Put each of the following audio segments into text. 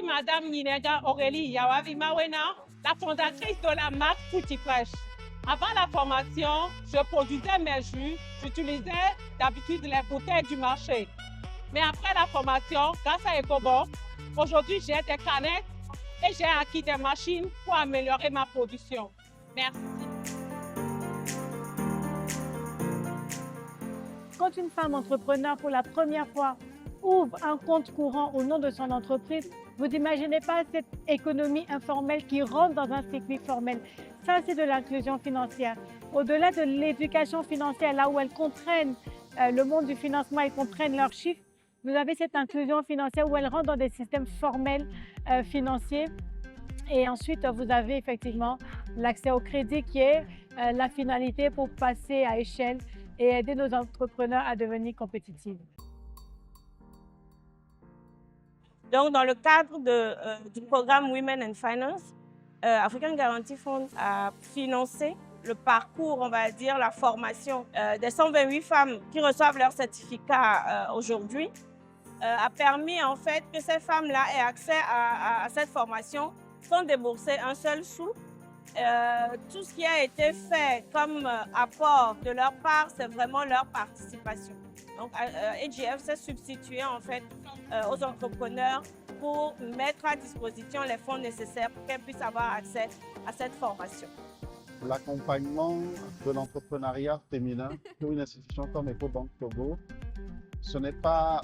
Madame Minega Aurélie Yawavi Mawena, la fondatrice de la marque Fruity Fresh. Avant la formation, je produisais mes jus, j'utilisais d'habitude les bouteilles du marché. Mais après la formation, grâce à EcoBank, aujourd'hui j'ai des canettes et j'ai acquis des machines pour améliorer ma production. Merci. Quand une femme entrepreneur pour la première fois ouvre un compte courant au nom de son entreprise, vous n'imaginez pas cette économie informelle qui rentre dans un cycle formel. Ça, c'est de l'inclusion financière. Au-delà de l'éducation financière, là où elles comprennent le monde du financement, elles comprennent leurs chiffres, vous avez cette inclusion financière où elles rentrent dans des systèmes formels financiers. Et ensuite, vous avez effectivement l'accès au crédit qui est la finalité pour passer à échelle et aider nos entrepreneurs à devenir compétitifs. Donc, dans le cadre du programme Women in Finance, African Guarantee Fund a financé le parcours, on va dire, la formation des 128 femmes qui reçoivent leur certificat aujourd'hui, a permis en fait que ces femmes-là aient accès à cette formation sans débourser un seul sou. Tout ce qui a été fait comme apport de leur part, c'est vraiment leur participation. Donc, AGF s'est substitué en fait aux entrepreneurs pour mettre à disposition les fonds nécessaires pour qu'elles puissent avoir accès à cette formation. L'accompagnement de l'entrepreneuriat féminin pour une institution comme EcoBank Togo, ce n'est pas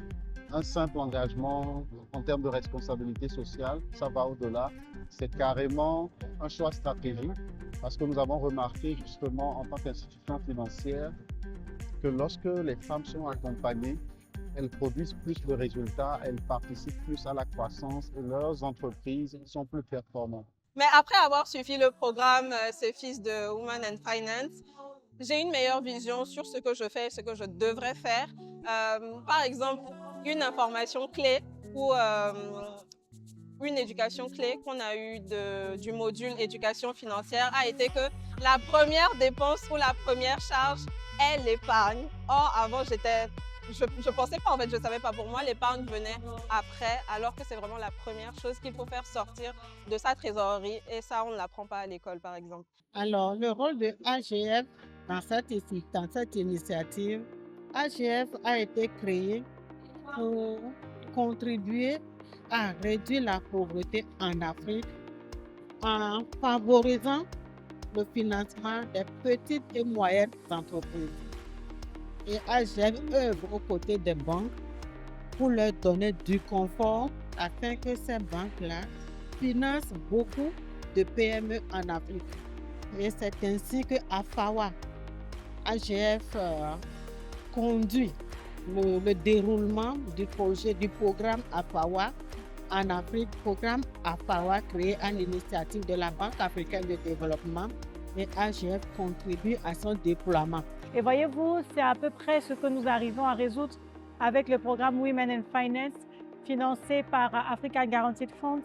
un simple engagement en termes de responsabilité sociale, ça va au-delà. C'est carrément un choix stratégique parce que nous avons remarqué justement en tant qu'institution financière que lorsque les femmes sont accompagnées, elles produisent plus de résultats, elles participent plus à la croissance et leurs entreprises sont plus performantes. Mais après avoir suivi le programme CEFIS de Women and Finance, j'ai une meilleure vision sur ce que je fais et ce que je devrais faire. Par exemple, une information clé ou une éducation clé qu'on a eue du module éducation financière a été que la première dépense ou la première charge est l'épargne. Or, avant, je pensais pas, en fait, je savais pas. Pour moi, l'épargne venait après, alors que c'est vraiment la première chose qu'il faut faire sortir de sa trésorerie. Et ça, on ne l'apprend pas à l'école, par exemple. Alors, le rôle de AGF dans cette initiative, AGF a été créé pour contribuer à réduire la pauvreté en Afrique en favorisant le financement des petites et moyennes entreprises. Et AGF œuvre aux côtés des banques pour leur donner du confort afin que ces banques-là financent beaucoup de PME en Afrique. Et c'est ainsi que AFAWA, AGF conduit le déroulement du programme AFAWA en Afrique, programme AFAWA créé à l'initiative de la Banque africaine de développement, et AGF contribue à son déploiement. Et voyez-vous, c'est à peu près ce que nous arrivons à résoudre avec le programme Women in Finance, financé par African Guarantee Fund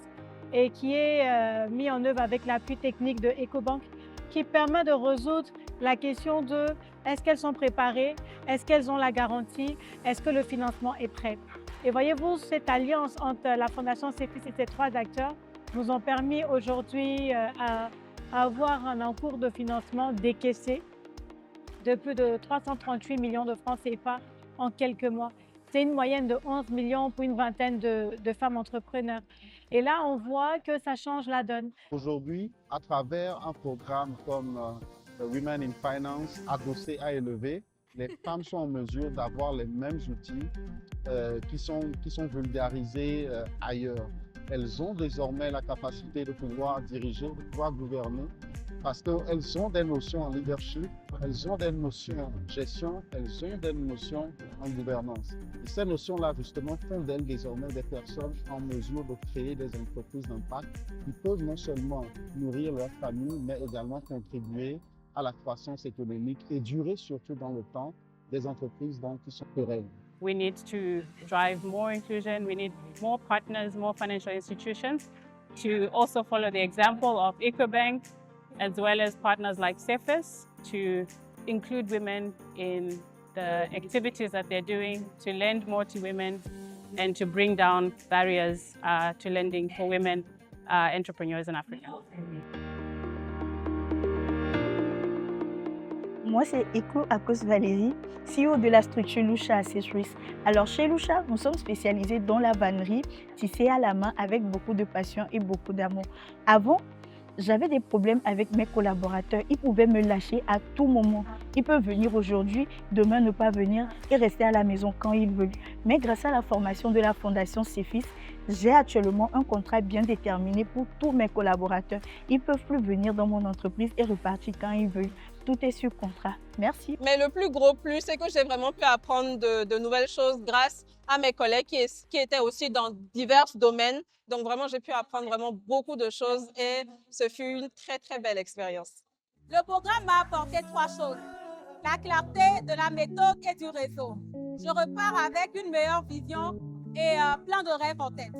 et qui est mis en œuvre avec l'appui technique de EcoBank, qui permet de résoudre la question de est-ce qu'elles sont préparées, est-ce qu'elles ont la garantie, est-ce que le financement est prêt. Et voyez-vous, cette alliance entre la Fondation CEFIS et ces trois acteurs nous ont permis aujourd'hui à avoir un encours de financement décaissé de plus de 338 millions de francs CFA en quelques mois. C'est une moyenne de 11 millions pour une vingtaine de femmes entrepreneurs. Et là, on voit que ça change la donne. Aujourd'hui, à travers un programme comme Women in Finance, adossé à élever, les femmes sont en mesure d'avoir les mêmes outils qui sont vulgarisés ailleurs. Elles ont désormais la capacité de pouvoir diriger, de pouvoir gouverner, parce qu'elles ont des notions en leadership, elles ont des notions en gestion, elles ont des notions en gouvernance. Et ces notions-là, justement, font d'elles désormais des personnes en mesure de créer des entreprises d'impact qui peuvent non seulement nourrir leur famille, mais également contribuer à la croissance économique et durer surtout dans le temps des entreprises qui sont pérennes. We need to drive more inclusion. We need more partners, more financial institutions to also follow the example of EcoBank, as well as partners like CEFIS, to include women in the activities that they're doing, to lend more to women, and to bring down barriers to lending for women entrepreneurs in Africa. Moi, c'est Eko Akos Valérie, CEO de la structure Lucha Accessories. Alors, chez Lucha, nous sommes spécialisés dans la vannerie tissée à la main avec beaucoup de passion et beaucoup d'amour. Avant, j'avais des problèmes avec mes collaborateurs. Ils pouvaient me lâcher à tout moment. Ils peuvent venir aujourd'hui, demain ne pas venir et rester à la maison quand ils veulent. Mais grâce à la formation de la Fondation CEFIS, j'ai actuellement un contrat bien déterminé pour tous mes collaborateurs. Ils ne peuvent plus venir dans mon entreprise et repartir quand ils veulent. Tout est sur contrat. Merci. Mais le plus gros plus, c'est que j'ai vraiment pu apprendre de nouvelles choses grâce à mes collègues qui étaient aussi dans divers domaines. Donc vraiment, j'ai pu apprendre vraiment beaucoup de choses et ce fut une très, très belle expérience. Le programme m'a apporté 3 choses. La clarté de la méthode et du réseau. Je repars avec une meilleure vision et plein de rêves en tête.